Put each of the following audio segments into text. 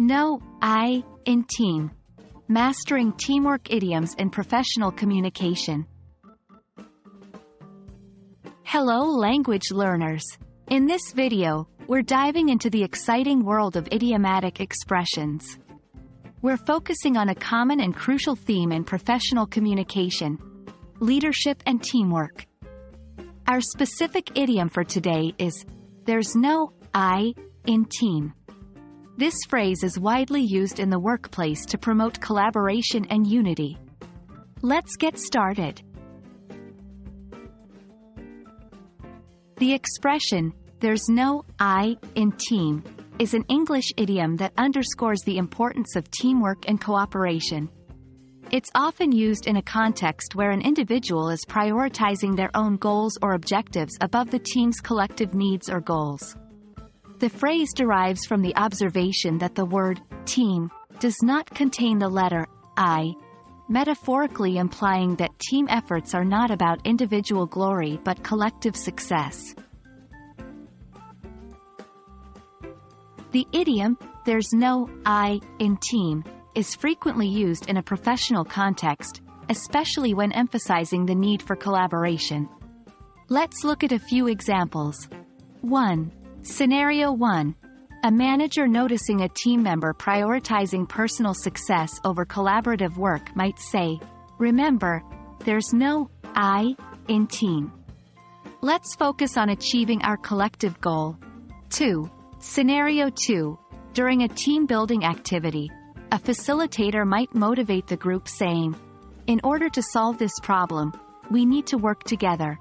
No, I, in team. Mastering teamwork idioms in professional communication. Hello language learners. In this video, we're diving into the exciting world of idiomatic expressions. We're focusing on a common and crucial theme in professional communication: leadership and teamwork. Our specific idiom for today is, "There's no I in team." This phrase is widely used in the workplace to promote collaboration and unity. Let's get started. The expression, "There's no I in team," is an English idiom that underscores the importance of teamwork and cooperation. It's often used in a context where an individual is prioritizing their own goals or objectives above the team's collective needs or goals. The phrase derives from the observation that the word team does not contain the letter I, metaphorically implying that team efforts are not about individual glory but collective success. The idiom, "There's no I in team," is frequently used in a professional context, especially when emphasizing the need for collaboration. Let's look at a few examples. 1. Scenario 1. A manager noticing a team member prioritizing personal success over collaborative work might say, "Remember, there's no I in team. Let's focus on achieving our collective goal." 2. Scenario 2. During a team-building activity, a facilitator might motivate the group saying, "In order to solve this problem, we need to work together.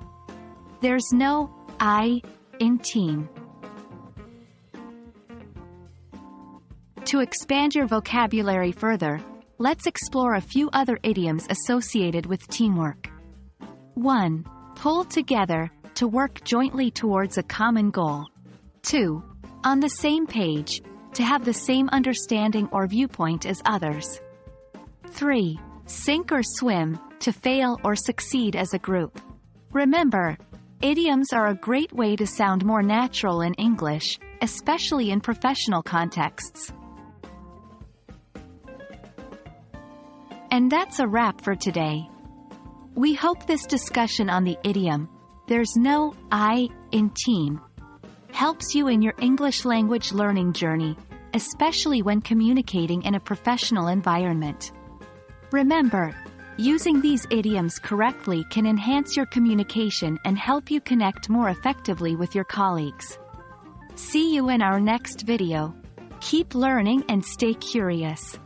There's no I in team." To expand your vocabulary further, let's explore a few other idioms associated with teamwork. 1. Pull together, to work jointly towards a common goal. 2. On the same page, to have the same understanding or viewpoint as others. 3. Sink or swim, to fail or succeed as a group. Remember, idioms are a great way to sound more natural in English, especially in professional contexts. And that's a wrap for today. We hope this discussion on the idiom, "There's no I in team," helps you in your English language learning journey, especially when communicating in a professional environment. Remember, using these idioms correctly can enhance your communication and help you connect more effectively with your colleagues. See you in our next video. Keep learning and stay curious.